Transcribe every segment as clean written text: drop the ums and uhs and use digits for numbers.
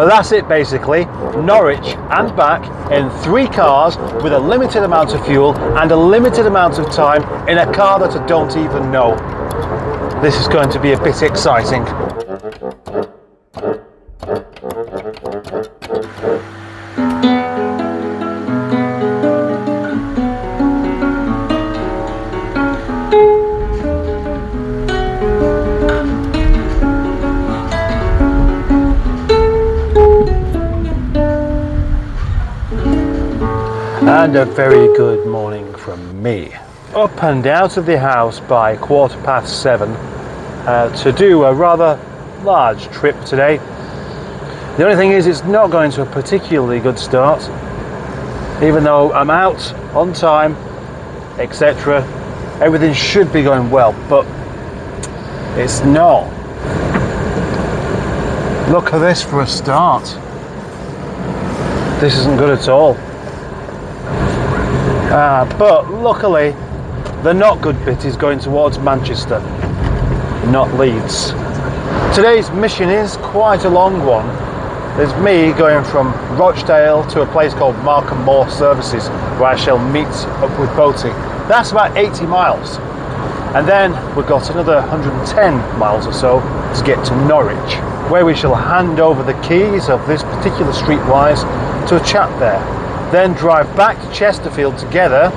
But that's it basically. Norwich and back in 3 cars with a limited amount of fuel and a limited amount of time in a car that I don't even know. This is going to be a bit exciting. And a very good morning from me. Up and out of the house by 7:15 to do a rather large trip today. The only thing is it's not going to a particularly good start, even though I'm out on time, etc. Everything should be going well, but it's not. Look at this for a start. This isn't good at all. But luckily, the not good bit is going towards Manchester, not Leeds. Today's mission is quite a long one. There's me going from Rochdale to a place called Markham Moor Services, where I shall meet up with Boaty. That's about 80 miles. And then we've got another 110 miles or so to get to Norwich, where we shall hand over the keys of this particular Streetwise to a chap there. Then drive back to Chesterfield together,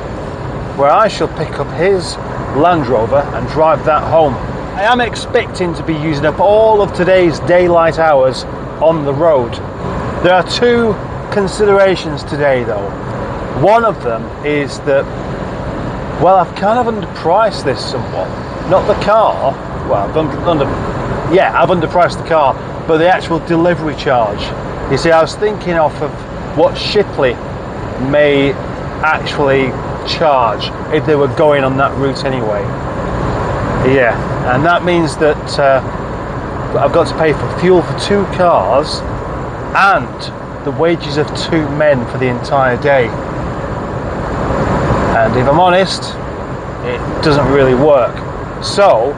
where I shall pick up his Land Rover and drive that home. I am expecting to be using up all of today's daylight hours on the road. There are 2 considerations today though. One of them is that, well, I've kind of underpriced this somewhat. Not the car, well, I've underpriced the car, but the actual delivery charge. You see, I was thinking off of what Shipley may actually charge if they were going on that route anyway. Yeah, and that means that I've got to pay for fuel for 2 cars and the wages of 2 men for the entire day. And if I'm honest, it doesn't really work. So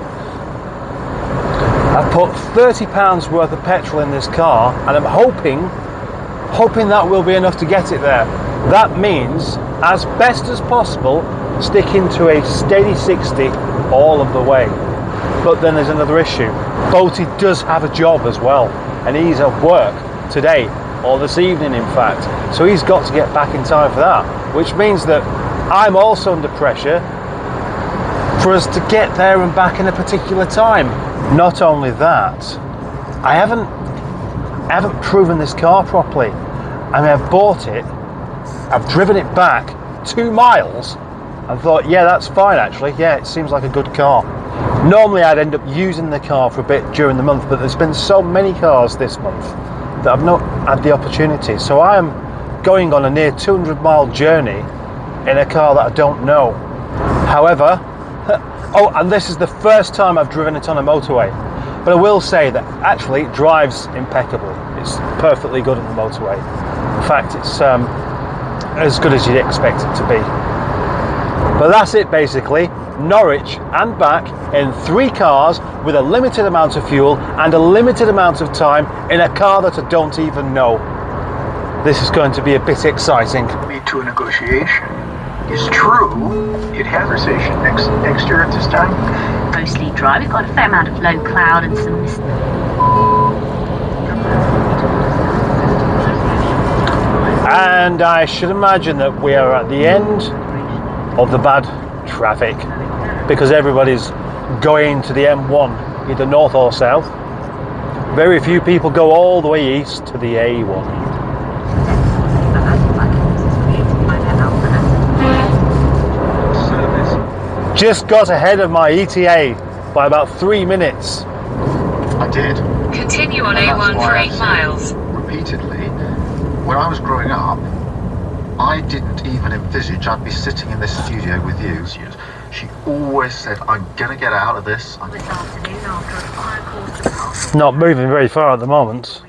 I've put £30 worth of petrol in this car, and I'm hoping that will be enough to get it there. That means, as best as possible, sticking to a steady 60 all of the way. But then there's another issue. Boaty does have a job as well, and he's at work today, or this evening in fact, so he's got to get back in time for that, which means that I'm also under pressure for us to get there and back in a particular time. Not only that, I haven't proven this car properly. I mean, I've bought it, I've driven it back 2 miles and thought, yeah, that's fine actually. Yeah, it seems like a good car. Normally I'd end up using the car for a bit during the month, but there's been so many cars this month that I've not had the opportunity. So I am going on a near 200-mile journey in a car that I don't know. However, oh, and this is the first time I've driven it on a motorway. But I will say that actually it drives impeccably. It's perfectly good on the motorway. In fact, it's as good as you'd expect it to be. But that's it basically. Norwich and back in 3 cars with a limited amount of fuel and a limited amount of time in a car that I don't even know. This is going to be a bit exciting. Lead to a negotiation. It's true, it has recession next year at this time. Mostly dry. We've got a fair amount of low cloud and some mist. And I should imagine that we are at the end of the bad traffic, because everybody's going to the M1, either north or south. Very few people go all the way east to the A1. Just got ahead of my ETA by about 3 minutes. I did. Continue on A1 for 8 miles. Repeatedly, when I was growing up, I didn't even envisage I'd be sitting in this studio with you. She always said, I'm gonna get out of this. Not moving very far at the moment.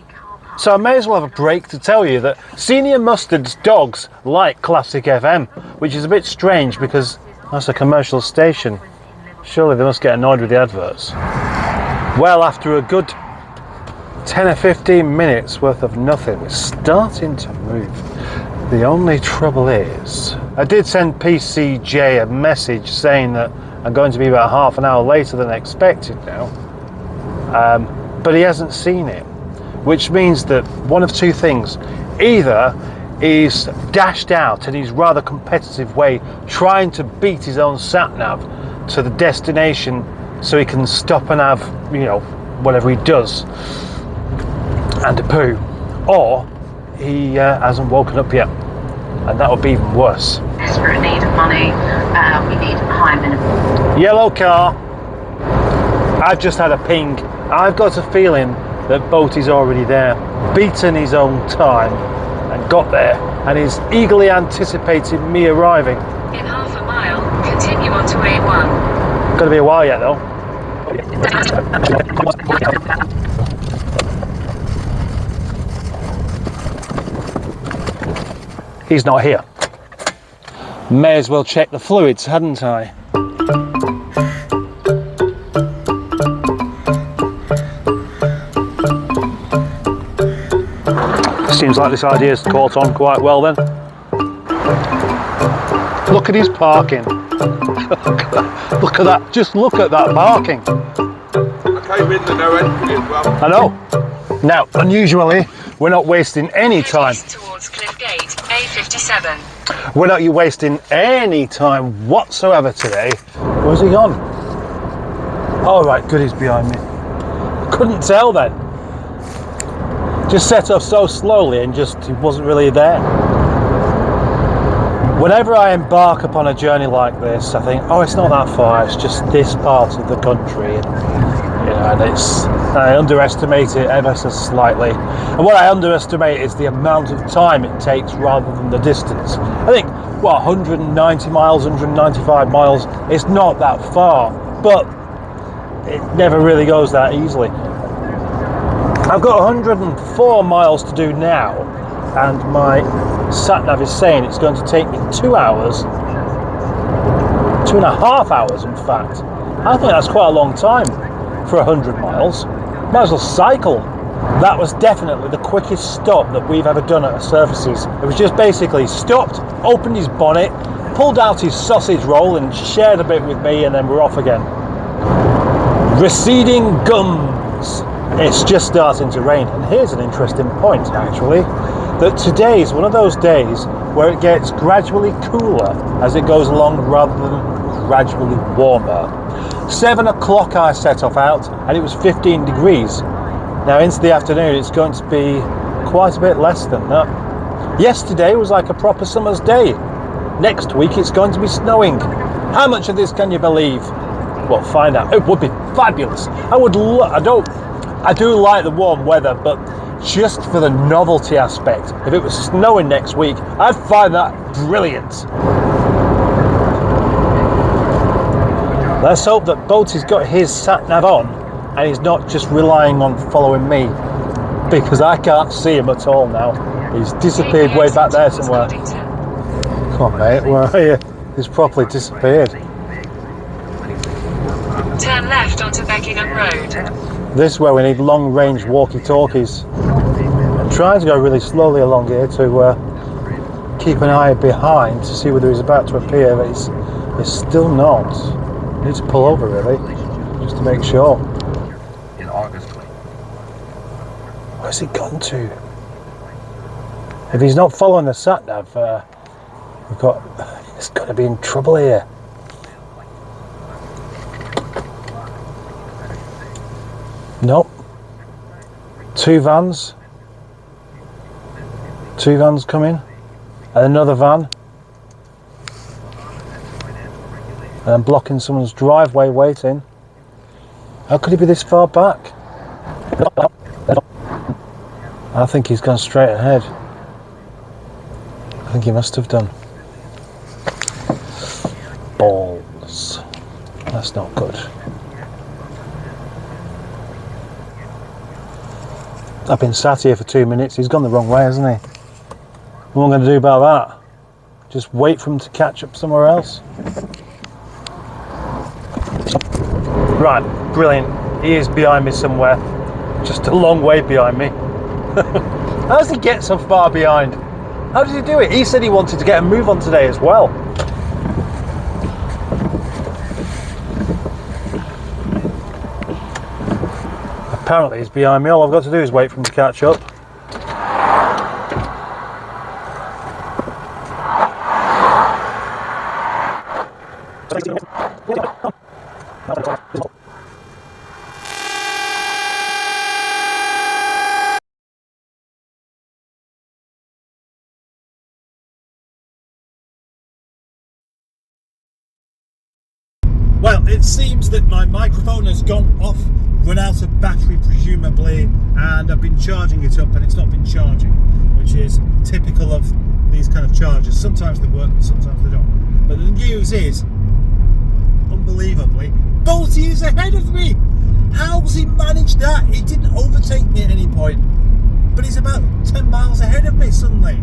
So I may as well have a break to tell you that Senior Mustard's dogs like Classic FM, which is a bit strange because that's a commercial station. Surely they must get annoyed with the adverts. Well, after a good 10 or 15 minutes worth of nothing. We're starting to move. The only trouble is, I did send PCJ a message saying that I'm going to be about half an hour later than expected now, but he hasn't seen it, which means that one of two things. Either he's dashed out in his rather competitive way, trying to beat his own sat-nav to the destination so he can stop and have, you know, whatever he does and a poo, or he hasn't woken up yet, and that would be even worse. Desperate need of money. We need high minimum. Yellow car. I've just had a ping. I've got a feeling that Boaty's already there, beaten his own time and got there, and is eagerly anticipating me arriving. In half a mile, continue on to A1. Gonna be a while yet though. He's not here. May as well check the fluids, hadn't I? Seems like this idea's caught on quite well then. Look at his parking. Look at that, just look at that parking. I came in the no entry as well. I know. Now, unusually, we're not wasting any time. Towards Cliff Gate, A57. We're not wasting any time whatsoever today. Where's he gone? Oh right, good, he's behind me. Couldn't tell then. Just set off so slowly and just he wasn't really there. Whenever I embark upon a journey like this, I think, oh, it's not that far, it's just this part of the country, and you know, and I underestimate it ever so slightly. And what I underestimate is the amount of time it takes rather than the distance. I think, what, 190 miles, 195 miles, it's not that far, but it never really goes that easily. I've got 104 miles to do now, and my sat-nav is saying it's going to take me 2 hours, 2.5 hours in fact. I think that's quite a long time for 100 miles. Might as well cycle. That was definitely the quickest stop that we've ever done at a Surfaces. It was just basically stopped, opened his bonnet, pulled out his sausage roll and shared a bit with me, and then we're off again. Receding gums. It's just starting to rain, and here's an interesting point actually, that today is one of those days where it gets gradually cooler as it goes along rather than gradually warmer. 7 o'clock I set off out and it was 15 degrees. Now into the afternoon it's going to be quite a bit less than that. Yesterday was like a proper summer's day. Next week it's going to be snowing. How much of this can you believe? Well, find out. It would be fabulous. I do like the warm weather, but just for the novelty aspect, if it was snowing next week, I'd find that brilliant. Let's hope that Boaty's got his sat-nav on and he's not just relying on following me, because I can't see him at all now. He's disappeared way back there somewhere. Come on mate, where are you? He's properly disappeared. Turn left onto Beckingham Road. This is where we need long-range walkie-talkies. I'm trying to go really slowly along here to keep an eye behind to see whether he's about to appear, but he's still not. I need to pull over really, just to make sure. In August. Where's he gone to? If he's not following the sat-nav, he's going to be in trouble here. Nope. Two vans coming, and another van, and I'm blocking someone's driveway waiting. How could he be this far back? I think he's gone straight ahead. I think he must have done. Balls. That's not good. I've been sat here for 2 minutes. He's gone the wrong way, hasn't he? What am I going to do about that? Just wait for him to catch up somewhere else? Right, brilliant. He is behind me somewhere. Just a long way behind me. How does he get so far behind? How does he do it? He said he wanted to get a move on today as well. Apparently he's behind me. All I've got to do is wait for him to catch up. Well, it seems that my microphone has gone off, run out of battery presumably, and I've been charging it up and it's not been charging, which is typical of these kind of chargers. Sometimes they work and sometimes they don't. But the news is, unbelievably, Bolty is ahead of me! How's he managed that? He didn't overtake me at any point, but he's about 10 miles ahead of me suddenly.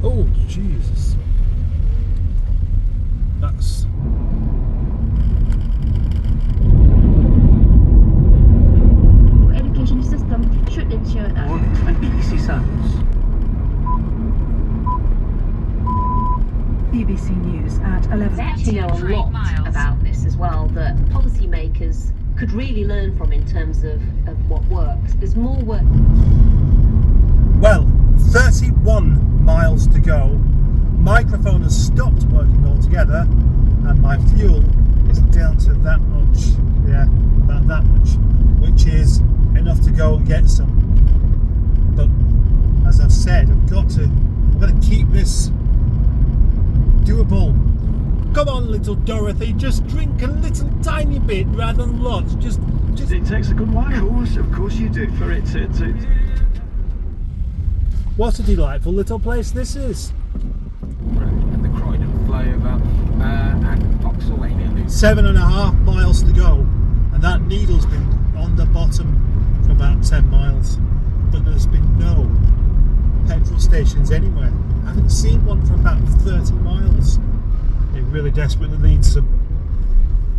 Oh, Jesus. That's... Education system should ensure that. BBC News at 11. We actually know a 3 lot miles. about this as well, that policymakers could really learn from in terms of what works. There's more work. Well, 31 miles to go. Microphone has stopped working altogether, and my fuel is down to that much. Yeah, about that much, which is enough to go and get some. But as I've said, I've got to keep this doable. Come on, little Dorothy, just drink a little tiny bit rather than lots. Just. It takes a good while. Of course you do. For it to. What a delightful little place this is. And the Croydon flyover and Vauxhall Lane. 7.5 miles to go, and that needle's been on the bottom for about 10 miles, but there's been no petrol stations anywhere. I haven't seen one for about 30 miles. It really desperately needs some.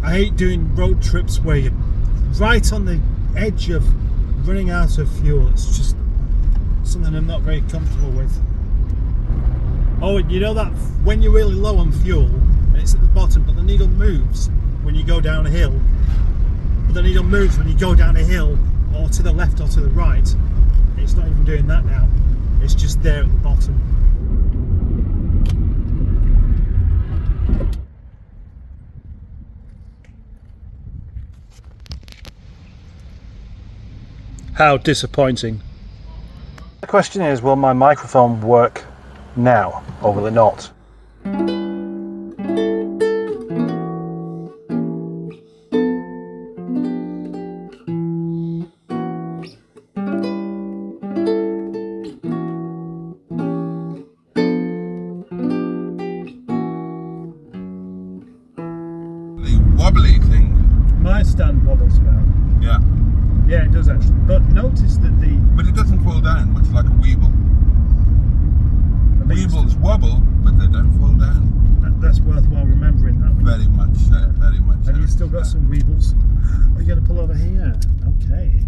I hate doing road trips where you're right on the edge of running out of fuel. It's just something I'm not very comfortable with. Oh, and you know that when you're really low on fuel and it's at the bottom, but the needle moves when you go down a hill, but the needle moves when you go down a hill or to the left or to the right. It's not even doing that now. It's just there at the bottom. How disappointing. The question is, will my microphone work now, or will it not? The wobbly thing. My stand wobbles now. Yeah. Yeah, it does actually. But notice that the... But it doesn't fall down, much like a weeble. Weebles wobble, but they don't fall down. That's worthwhile remembering that. Very much so, very much so. Have you still got some weebles? Are you going to pull over here? Okay.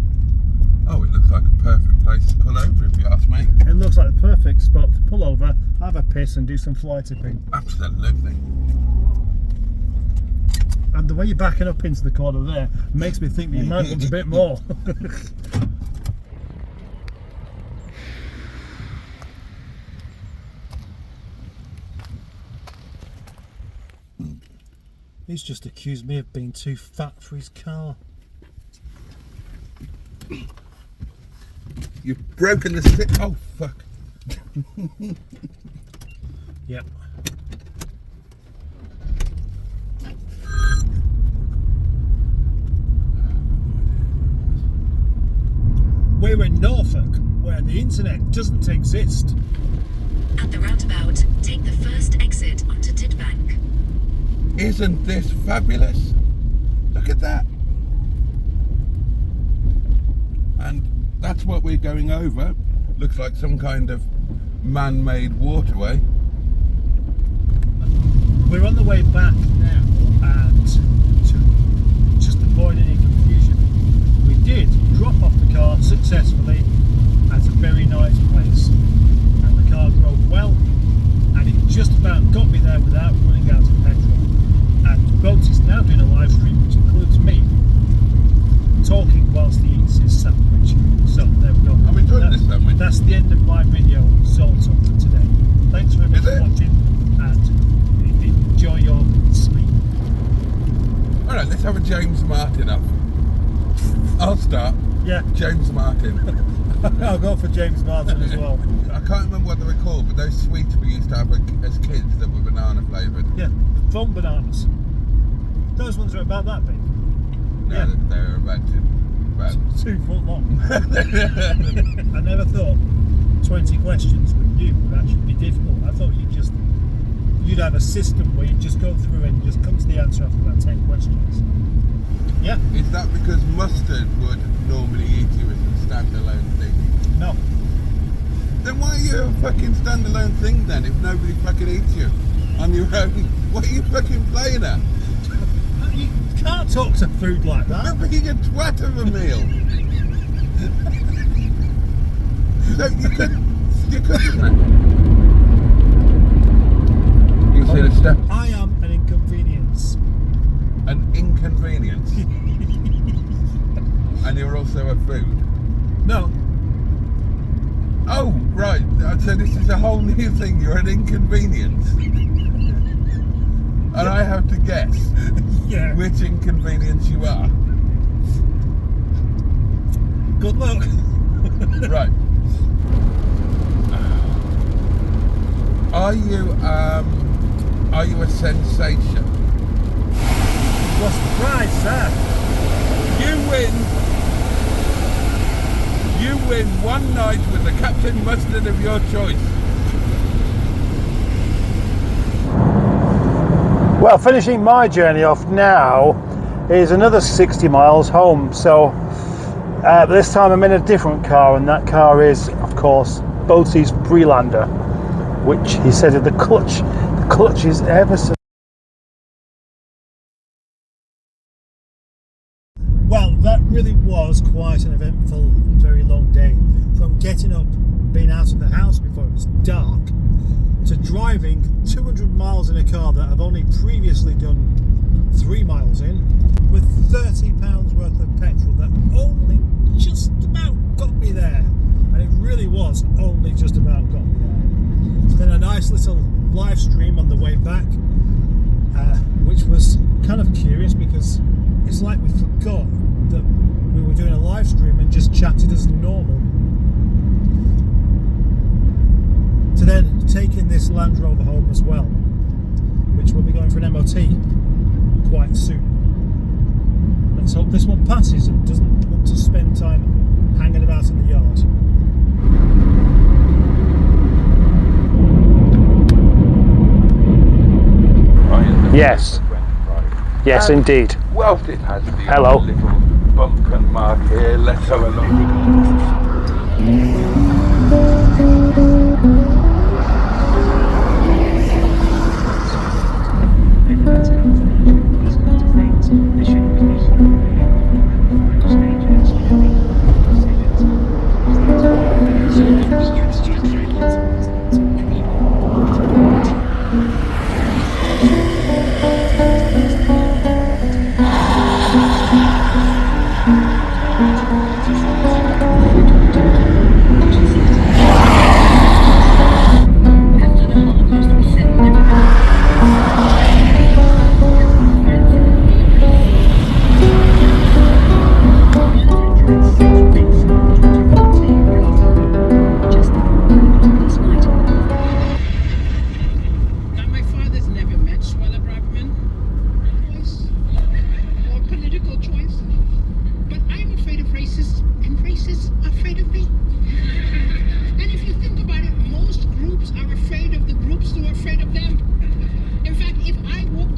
Oh, it looks like a perfect place to pull over, if you ask me. It looks like the perfect spot to pull over, have a piss and do some fly tipping. Absolutely. And the way you're backing up into the corner there makes me think that you might want a bit more. He's just accused me of being too fat for his car. You've broken the stick. Oh, fuck. Yep. We're in Norfolk, where the internet doesn't exist. At the roundabout, take the first exit onto Tidbank. Isn't this fabulous? Look at that. And that's what we're going over. Looks like some kind of man-made waterway. We're on the way back now, and to just avoid any confusion, we did drop off the car successfully at a very nice place, and the car drove well, and it just about got me there without running out of petrol. And Boat is now doing a live stream, which includes me talking whilst he eats his sandwich. So there we go. I'm enjoying this sandwich. That's the end of my video sort of for today. Thanks very much for watching, and enjoy your sleep. Alright, let's have a James Martin up. I'll start. Yeah. James Martin. I'll go for James Martin as well. I can't remember what they were called, but those sweets we used to have as kids that were banana flavoured. Yeah, foam bananas. Those ones are about that big. No, Yeah. they were about 2 foot long. I never thought 20 questions with you would actually be difficult. I thought you'd have a system where you just go through and just come to the answer after about 10 questions. Yeah? Is that because mustard would normally eat you as a standalone thing? No. Then why are you a fucking standalone thing then if nobody fucking eats you on your own? What are you fucking playing at? You can't talk to food like that. You're being a twat of a meal. So you see the step. I am an inconvenience. An inconvenience. And you're also a food. No. Oh, right. So this is a whole new thing. You're an inconvenience. And I have to guess Yeah. which inconvenience you are. Good luck. Right. Are you a sensation? What's the prize, sir? You win one night with the Captain Mustard of your choice. Well, finishing my journey off now is another 60 miles home. So this time I'm in a different car, and that car is, of course, Boaty's Freelander, which he said the clutch is ever so. Well, that really was quite an eventful, very long day. From getting up, being out of the house before it was dark, to driving 200 miles in a car that I've only previously done 3 miles in, with £30 worth of petrol that only just about got me there. And it really was only just about got me there. Then a nice little live stream on the way back, which was kind of curious because it's like we forgot that we were doing a live stream and just chatted as normal. To then taking this Land Rover home as well, which will be going for an MOT quite soon. Let's hope this one passes and doesn't want to spend time hanging about in the yard. Yes. Yes, indeed. Whilst it has the Hello. little bump and mark here, let's have a look. Are afraid of the groups who are afraid of them. In fact, if I walk